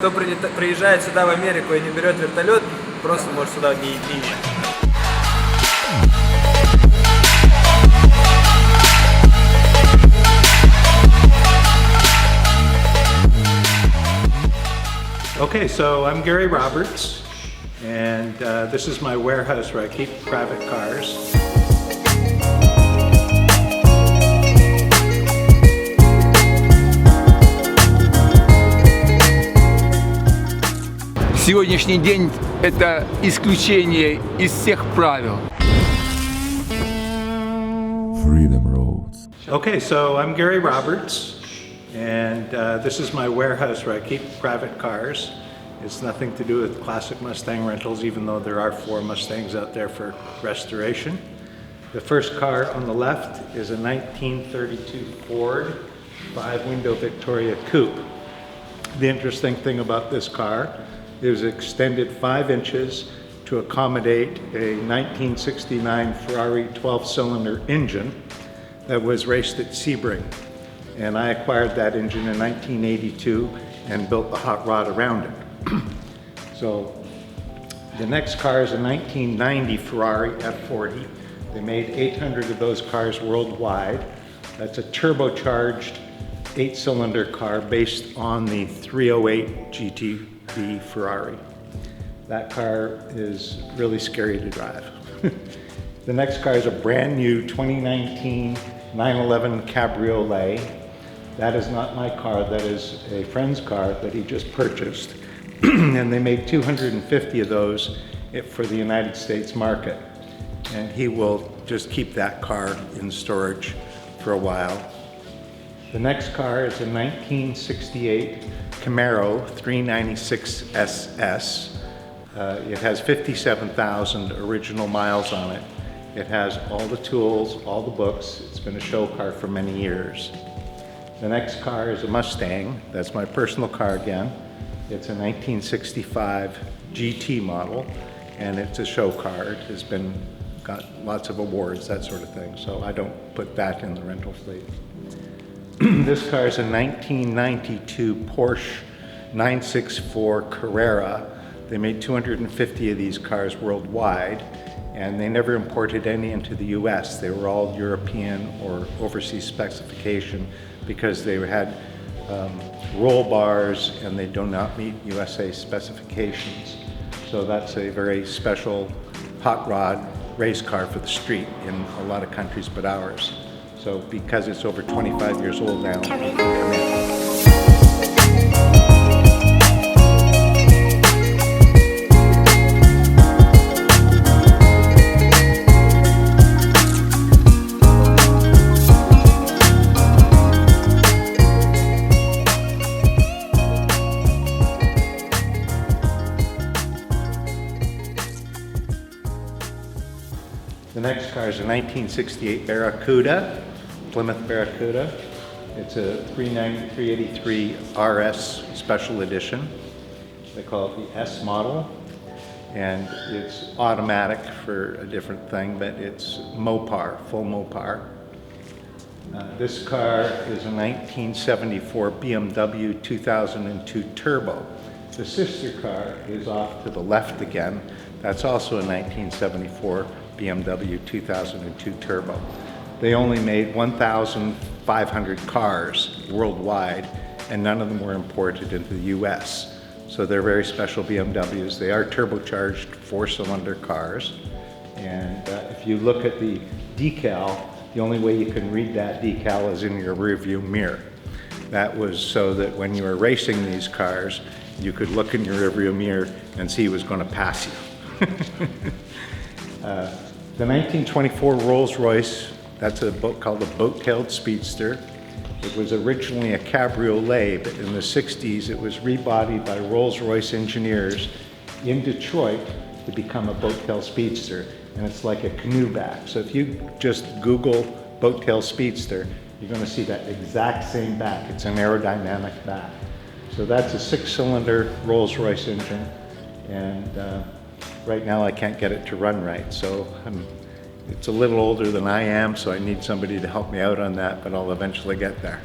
Кто приезжает сюда в Америку и не берет вертолет, просто может сюда не ехать. Okay, so I'm Gary Roberts, and this is my warehouse where I keep private cars. Сегодняшний день – это исключение из всех правил. Okay, so I'm Gary Roberts, and this is my warehouse where I keep private cars. It's nothing to do with classic Mustang rentals, even though there are 4 Mustangs out there for restoration. The first car on the left is a 1932 Ford 5-window Victoria Coupe. The interesting thing about this car is extended 5 inches to accommodate a 1969 Ferrari 12-cylinder engine that was raced at Sebring. And I acquired that engine in 1982 and built the hot rod around it. So the next car is a 1990 Ferrari F40. They made 800 of those cars worldwide. That's a turbocharged 8-cylinder car based on the 308 GTB Ferrari. That car is really scary to drive. The next car is a brand new 2019 911 Cabriolet. That is not my car, that is a friend's car that he just purchased. And they made 250 of those for the United States market. And he will just keep that car in storage for a while. The next car is a 1968 Camaro 396 SS. It has 57,000 original miles on it. It has all the tools, all the books. It's been a show car for many years. The next car is a Mustang. That's my personal car again. It's a 1965 GT model, and it's a show car. It has got lots of awards, that sort of thing, so I don't put that in the rental fleet. This car is a 1992 Porsche 964 Carrera. They made 250 of these cars worldwide, and they never imported any into the US. They were all European or overseas specification because they had roll bars and they do not meet USA specifications. So that's a very special hot rod race car for the street in a lot of countries but ours. So because it's over 25 years old now, it can come in. The next car is a 1968 Barracuda, Plymouth Barracuda. It's a 383 RS Special Edition. They call it the S model. And it's automatic for a different thing, but it's Mopar, full Mopar. This car is a 1974 BMW 2002 Turbo. The sister car is off to the left again. That's also a 1974 BMW 2002 Turbo. They only made 1,500 cars worldwide, and none of them were imported into the US. So they're very special BMWs. They are turbocharged 4-cylinder cars. And if you look at the decal, the only way you can read that decal is in your rearview mirror. That was so that when you were racing these cars, you could look in your rearview mirror and see who was going to pass you. The 1924 Rolls-Royce, that's a boat called the boat-tailed Speedster. It was originally a Cabriolet, but in the 60s it was rebodied by Rolls-Royce engineers in Detroit to become a boat-tailed Speedster, and it's like a canoe back. So if you just Google boat-tailed Speedster, you're going to see that exact same back. It's an aerodynamic back. So that's a 6-cylinder Rolls-Royce engine, and right now I can't get it to run right, so it's a little older than I am, so I need somebody to help me out on that, but I'll eventually get there.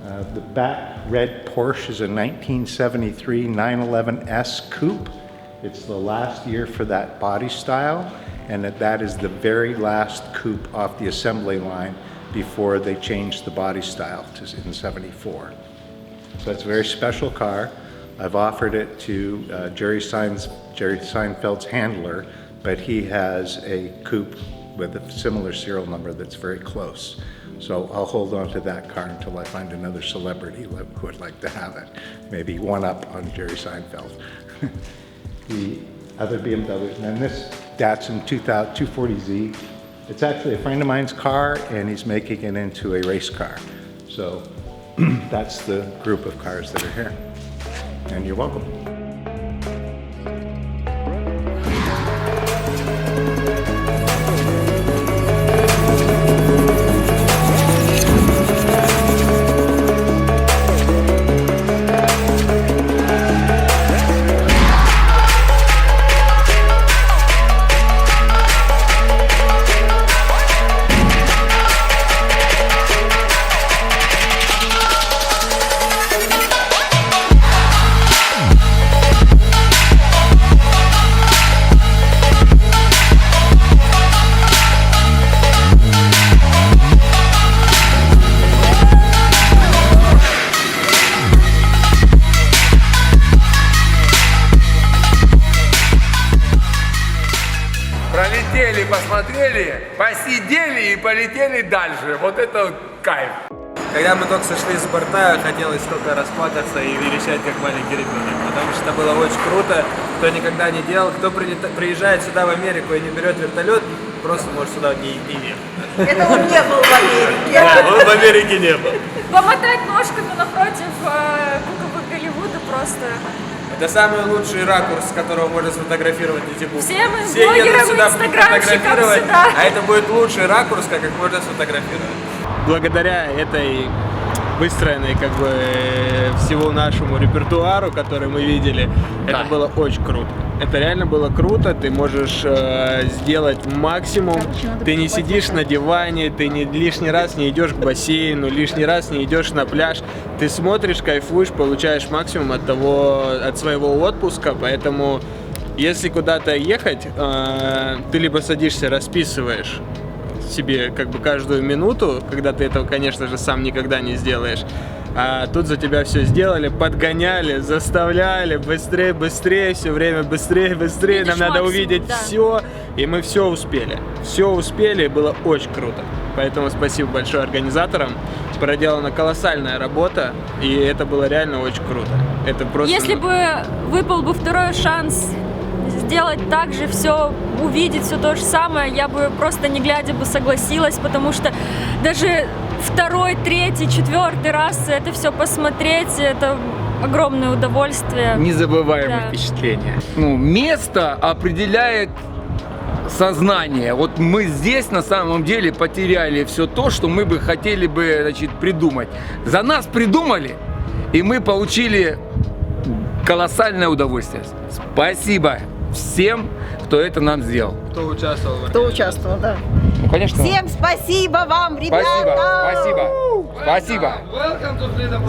The back red Porsche is a 1973 911S coupe. It's the last year for that body style, and that is the very last coupe off the assembly line before they changed the body style in '74. So it's a very special car. I've offered it to Jerry Seinfeld's handler, but he has a coupe with a similar serial number that's very close. So I'll hold on to that car until I find another celebrity who would like to have it. Maybe one up on Jerry Seinfeld. The other BMWs, and then this Datsun 240Z. It's actually a friend of mine's car, and he's making it into a race car. So that's the group of cars that are here. And you're welcome. Пролетели, посмотрели, посидели и полетели дальше. Вот это вот кайф. Когда мы только сошли с борта, хотелось только расплакаться и верещать, как маленький ребенок, потому что это было очень круто. Кто никогда не делал, кто приезжает сюда в Америку и не берет вертолет, просто может сюда не ехать. Это он не был в Америке. Да, он в Америке не был. Помотать ножками напротив буквы Голливуда просто. Это самый лучший ракурс, с которого можно сфотографировать эти буквы. Все мы Все едут блогерам, сюда инстаграмщикам фотографировать, сюда. а это будет лучший ракурс, как их можно сфотографировать. Благодаря этой выстроенной как бы всего нашему репертуару, который мы видели, это было очень круто. Это реально было круто, ты можешь сделать максимум, ты не сидишь на диване, ты лишний раз не идешь к бассейну, лишний раз не идешь на пляж, ты смотришь, кайфуешь, получаешь максимум от своего отпуска, поэтому если куда-то ехать, ты либо садишься, расписываешь себе как бы каждую минуту, когда ты этого, конечно же, сам никогда не сделаешь. А тут за тебя все сделали, подгоняли, заставляли, быстрее, быстрее, все время быстрее, быстрее. Нам надо увидеть все, и мы все успели, и было очень круто. Поэтому спасибо большое организаторам. Проделана колоссальная работа, и это было реально очень круто. Это просто... Если бы выпал бы второй шанс сделать так же, все увидеть, все то же самое, я бы просто не глядя бы согласилась, потому что даже второй, третий, четвертый раз это все посмотреть, это огромное удовольствие. Незабываемое впечатление. Ну, место определяет сознание. Вот мы здесь на самом деле потеряли все то, что мы бы хотели бы, значит, придумать. За нас придумали, и мы получили колоссальное удовольствие. Спасибо всем, кто это нам сделал. Кто участвовал? Кто участвовал, да. Ну, конечно. Всем спасибо вам, ребята! Спасибо.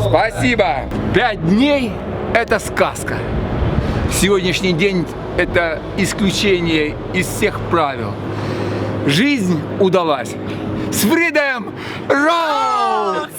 Спасибо. 5 дней – это сказка. Сегодняшний день – это исключение из всех правил. Жизнь удалась. С Freedom Road!